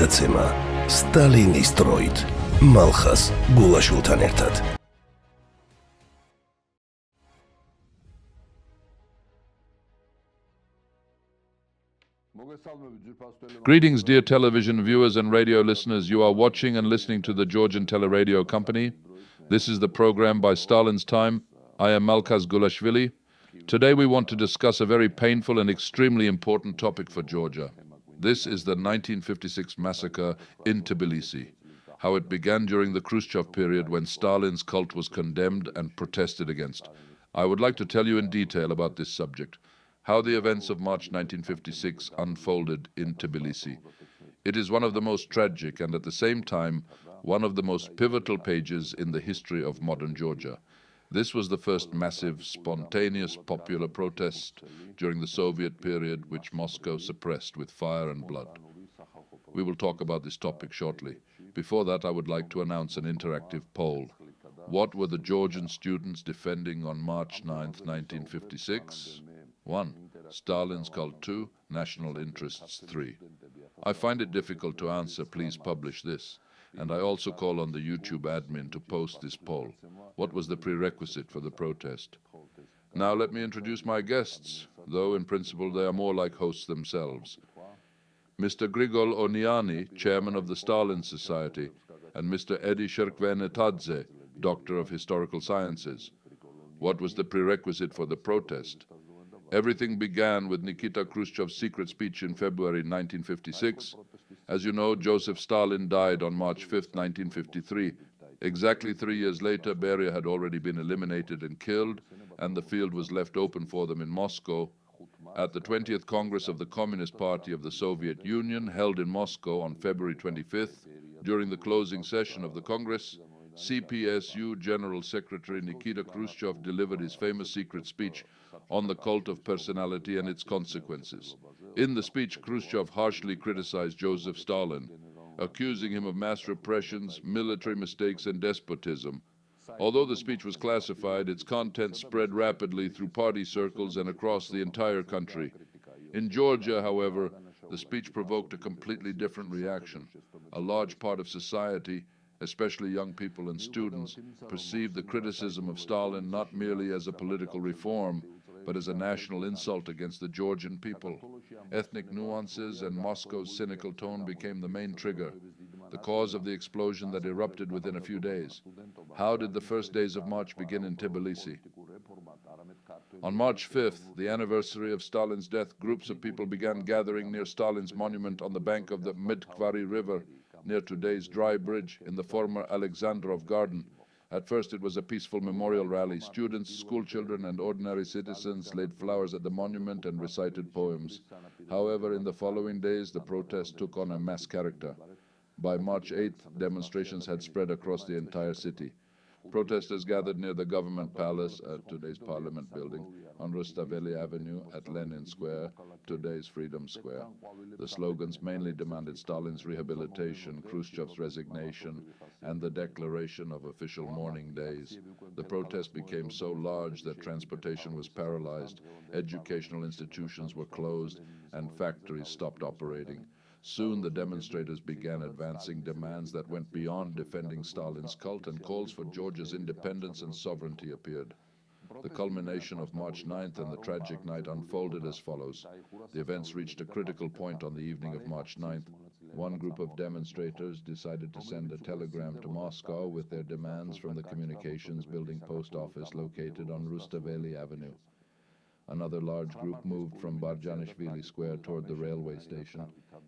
გადაცემა სტალინის დროით მალხას გულაშვილთან ერთად. Greetings, dear television viewers and radio listeners. You are watching and listening to the Georgian Teleradio Company. This is the program by Stalin's Time. I am Malkas Gulashvili. Today we want to discuss a very painful and extremely important topic for Georgia. This is the 1956 massacre in Tbilisi, how it began during the Khrushchev period when Stalin's cult was condemned and protested against. I would like to tell you in detail about this subject, how the events of March 1956 unfolded in Tbilisi. It is one of the most tragic and at the same time one of the most pivotal pages in the history of modern Georgia. This was the first massive, spontaneous popular protest during the Soviet period which Moscow suppressed with fire and blood. We will talk about this topic shortly. Before that, I would like to announce an interactive poll. What were the Georgian students defending on March 9th, 1956? 1. Stalin's cult. 2. National interests. 3. I find it difficult to answer. Please publish this. And I also call on the YouTube admin to post this poll. What was the prerequisite for the protest? Now let me introduce my guests, though in principle they are more like hosts themselves. Mr. Grigol Oniani, chairman of the Stalin Society, and Mr. Edi Sherkvenetadze, doctor of historical sciences. What was the prerequisite for the protest? Everything began with Nikita Khrushchev's secret speech in February 1956. As you know, Joseph Stalin died on March 5th, 1953. Exactly 3 years later, Beria had already been eliminated and killed, and the field was left open for them in Moscow. At the 20th Congress of the Communist Party of the Soviet Union, held in Moscow on February 25th, during the closing session of the Congress, CPSU General Secretary Nikita Khrushchev delivered his famous secret speech on the cult of personality and its consequences. In the speech, Khrushchev harshly criticized Joseph Stalin, accusing him of mass repressions, military mistakes, and despotism. Although the speech was classified, its content spread rapidly through party circles and across the entire country. In Georgia, however, the speech provoked a completely different reaction. A large part of society, especially young people and students, perceived the criticism of Stalin not merely as a political reform, but as a national insult against the Georgian people. Ethnic nuances and Moscow's cynical tone became the main trigger, the cause of the explosion that erupted within a few days. How did the first days of March begin in Tbilisi? On March 5th, the anniversary of Stalin's death, groups of people began gathering near Stalin's monument on the bank of the Midkvari River, near today's Dry Bridge in the former Alexandrov Garden. At first it was a peaceful memorial rally. Students, schoolchildren, and ordinary citizens laid flowers at the monument and recited poems. However, in the following days, the protest took on a mass character. By March 8th, demonstrations had spread across the entire city. Protesters gathered near the government palace at today's Parliament building, on Rustaveli Avenue, at Lenin Square, today's Freedom Square. The slogans mainly demanded Stalin's rehabilitation, Khrushchev's resignation, and the declaration of official mourning days. The protest became so large that transportation was paralyzed, educational institutions were closed, and factories stopped operating. Soon the demonstrators began advancing demands that went beyond defending Stalin's cult, and calls for Georgia's independence and sovereignty appeared. The culmination of March 9th and the tragic night unfolded as follows. The events reached a critical point on the evening of March 9th. One group of demonstrators decided to send a telegram to Moscow with their demands from the communications building post office located on Rustaveli Avenue. Another large group moved from Barjanishvili Square toward the railway station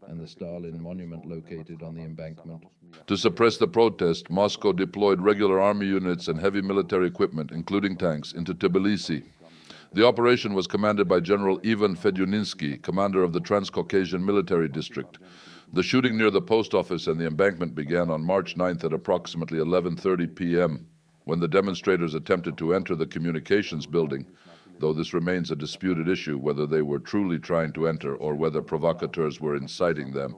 and the Stalin monument located on the embankment. To suppress the protest, Moscow deployed regular army units and heavy military equipment, including tanks, into Tbilisi. The operation was commanded by General Ivan Fedyuninsky, commander of the Transcaucasian Military District. The shooting near the post office and the embankment began on March 9th at approximately 11:30 p.m. when the demonstrators attempted to enter the communications building, though this remains a disputed issue whether they were truly trying to enter or whether provocateurs were inciting them.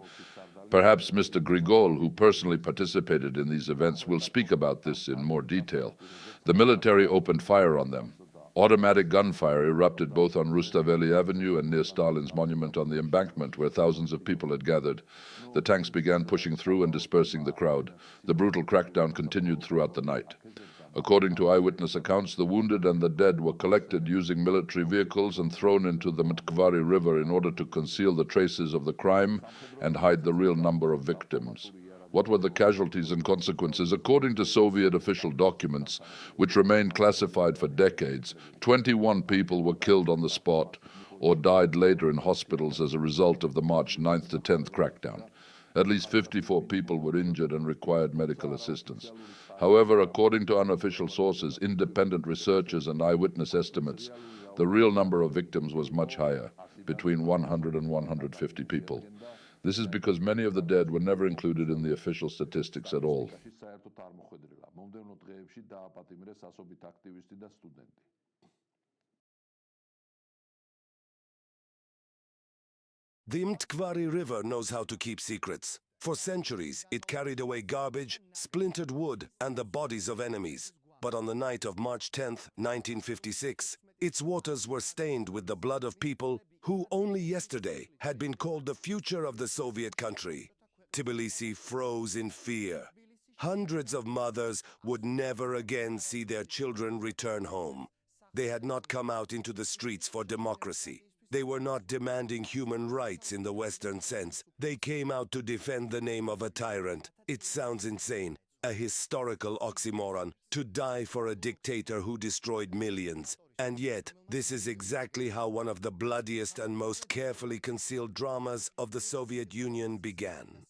Perhaps Mr. Grigol, who personally participated in these events, will speak about this in more detail. The military opened fire on them. Automatic gunfire erupted both on Rustaveli Avenue and near Stalin's monument on the embankment, where thousands of people had gathered. The tanks began pushing through and dispersing the crowd. The brutal crackdown continued throughout the night. According to eyewitness accounts, the wounded and the dead were collected using military vehicles and thrown into the Mtkvari River in order to conceal the traces of the crime and hide the real number of victims. What were the casualties and consequences? According to Soviet official documents, which remained classified for decades, 21 people were killed on the spot or died later in hospitals as a result of the March 9th to 10th crackdown. At least 54 people were injured and required medical assistance. However, according to unofficial sources, independent researchers and eyewitness estimates, the real number of victims was much higher, between 100 and 150 people. This is because many of the dead were never included in the official statistics at all. The Mtkvari River knows how to keep secrets. For centuries, it carried away garbage, splintered wood, and the bodies of enemies. But on the night of March 10, 1956, its waters were stained with the blood of people who only yesterday had been called the future of the Soviet country. Tbilisi froze in fear. Hundreds of mothers would never again see their children return home. They had not come out into the streets for democracy. They were not demanding human rights in the Western sense. They came out to defend the name of a tyrant. It sounds insane, a historical oxymoron, to die for a dictator who destroyed millions. And yet, this is exactly how one of the bloodiest and most carefully concealed dramas of the Soviet Union began.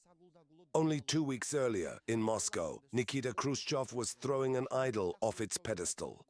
Only 2 weeks earlier, in Moscow, Nikita Khrushchev was throwing an idol off its pedestal.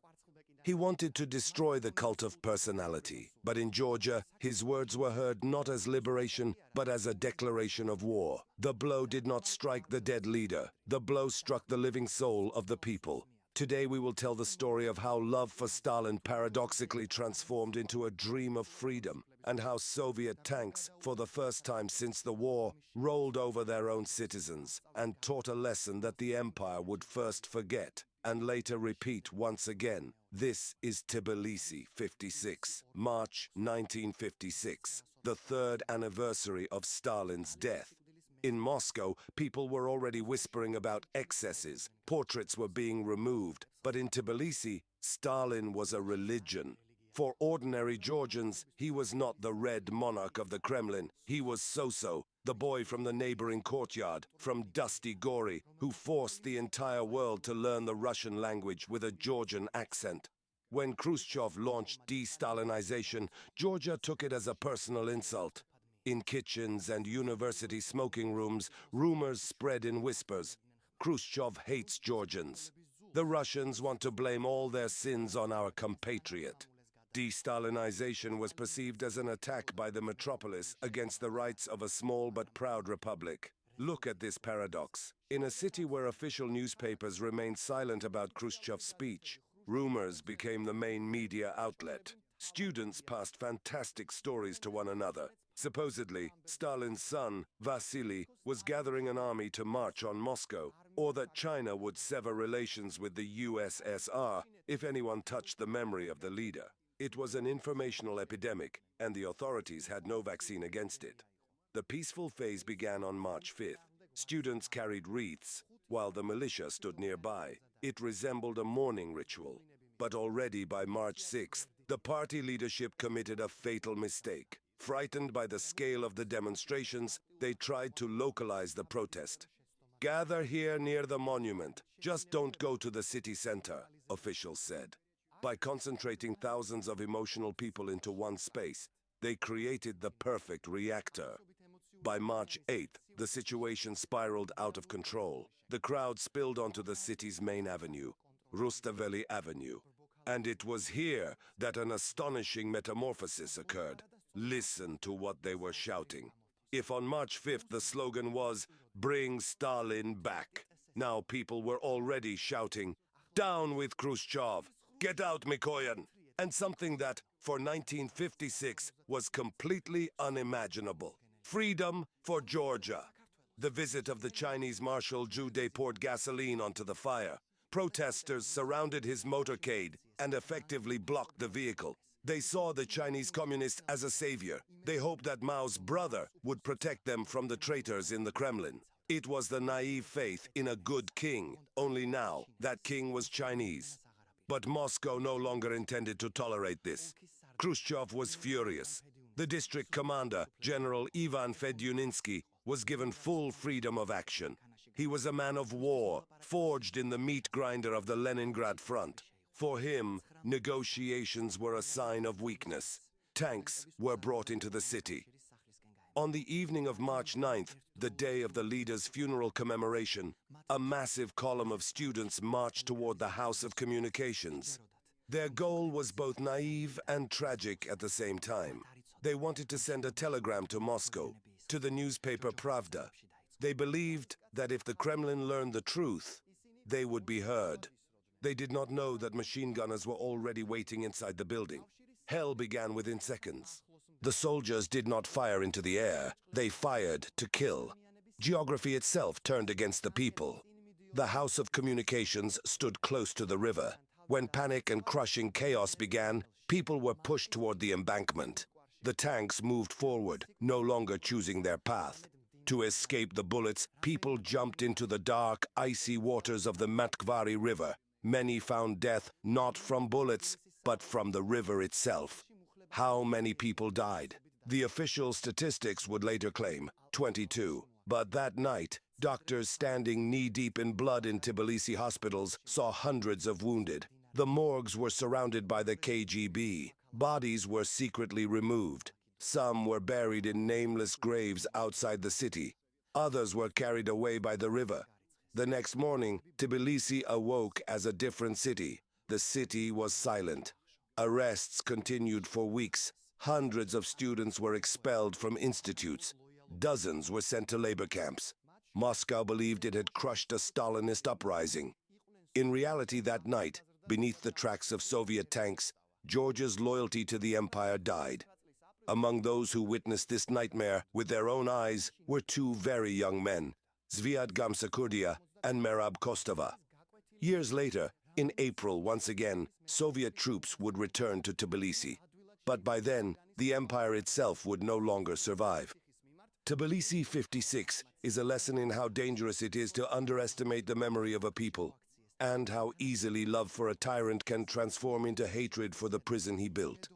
He wanted to destroy the cult of personality, but in Georgia, his words were heard not as liberation, but as a declaration of war. The blow did not strike the dead leader. The blow struck the living soul of the people. Today we will tell the story of how love for Stalin paradoxically transformed into a dream of freedom, and how Soviet tanks, for the first time since the war, rolled over their own citizens and taught a lesson that the empire would first forget and later repeat once again. This is Tbilisi 56, March 1956, the third anniversary of Stalin's death. In Moscow, people were already whispering about excesses. Portraits were being removed. But in Tbilisi, Stalin was a religion. For ordinary Georgians, he was not the red monarch of the Kremlin. He was So-So, the boy from the neighboring courtyard, from dusty Gori, who forced the entire world to learn the Russian language with a Georgian accent. When Khrushchev launched de-Stalinization, Georgia took it as a personal insult. In kitchens and university smoking rooms, rumors spread in whispers. Khrushchev hates Georgians. The Russians want to blame all their sins on our compatriot. De-Stalinization was perceived as an attack by the metropolis against the rights of a small but proud republic. Look at this paradox. In a city where official newspapers remained silent about Khrushchev's speech, rumors became the main media outlet. Students passed fantastic stories to one another. Supposedly, Stalin's son, Vasily, was gathering an army to march on Moscow, or that China would sever relations with the USSR if anyone touched the memory of the leader. It was an informational epidemic, and the authorities had no vaccine against it. The peaceful phase began on March 5th. Students carried wreaths, while the militia stood nearby. It resembled a mourning ritual. But already by March 6th, the party leadership committed a fatal mistake. Frightened by the scale of the demonstrations, they tried to localize the protest. "Gather here near the monument. Just don't go to the city center," officials said. By concentrating thousands of emotional people into one space, they created the perfect reactor. By March 8th, the situation spiraled out of control. The crowd spilled onto the city's main avenue, Rustaveli Avenue. And it was here that an astonishing metamorphosis occurred. Listen to what they were shouting. If on March 5th the slogan was, "Bring Stalin back," now people were already shouting, "Down with Khrushchev! Get out, Mikoyan!" And something that, for 1956, was completely unimaginable. Freedom for Georgia. The visit of the Chinese Marshal Jude poured gasoline onto the fire. Protesters surrounded his motorcade and effectively blocked the vehicle. They saw the Chinese communists as a savior. They hoped that Mao's brother would protect them from the traitors in the Kremlin. It was the naive faith in a good king, only now that king was Chinese. But Moscow no longer intended to tolerate this. Khrushchev was furious. The district commander, General Ivan Fedyuninsky, was given full freedom of action. He was a man of war, forged in the meat grinder of the Leningrad front. For him, negotiations were a sign of weakness. Tanks were brought into the city. On the evening of March 9th, the day of the leader's funeral commemoration, a massive column of students marched toward the House of Communications. Their goal was both naive and tragic at the same time. They wanted to send a telegram to Moscow, to the newspaper Pravda. They believed that if the Kremlin learned the truth, they would be heard. They did not know that machine gunners were already waiting inside the building. Hell began within seconds. The soldiers did not fire into the air. They fired to kill. Geography itself turned against the people. The House of Communications stood close to the river. When panic and crushing chaos began, people were pushed toward the embankment. The tanks moved forward, no longer choosing their path. To escape the bullets, people jumped into the dark, icy waters of the Matkvari River. Many found death not from bullets, but from the river itself. How many people died? The official statistics would later claim 22. But that night, doctors standing knee-deep in blood in Tbilisi hospitals saw hundreds of wounded. The morgues were surrounded by the KGB. Bodies were secretly removed. Some were buried in nameless graves outside the city. Others were carried away by the river. The next morning, Tbilisi awoke as a different city. The city was silent. Arrests continued for weeks. Hundreds of students were expelled from institutes. Dozens were sent to labor camps. Moscow believed it had crushed a Stalinist uprising. In reality, that night, beneath the tracks of Soviet tanks, Georgia's loyalty to the empire died. Among those who witnessed this nightmare with their own eyes were two very young men, Zviad Gamsakurdia and Merab Kostova. Years later, in April once again, Soviet troops would return to Tbilisi. But by then, the empire itself would no longer survive. Tbilisi 56 is a lesson in how dangerous it is to underestimate the memory of a people, and how easily love for a tyrant can transform into hatred for the prison he built.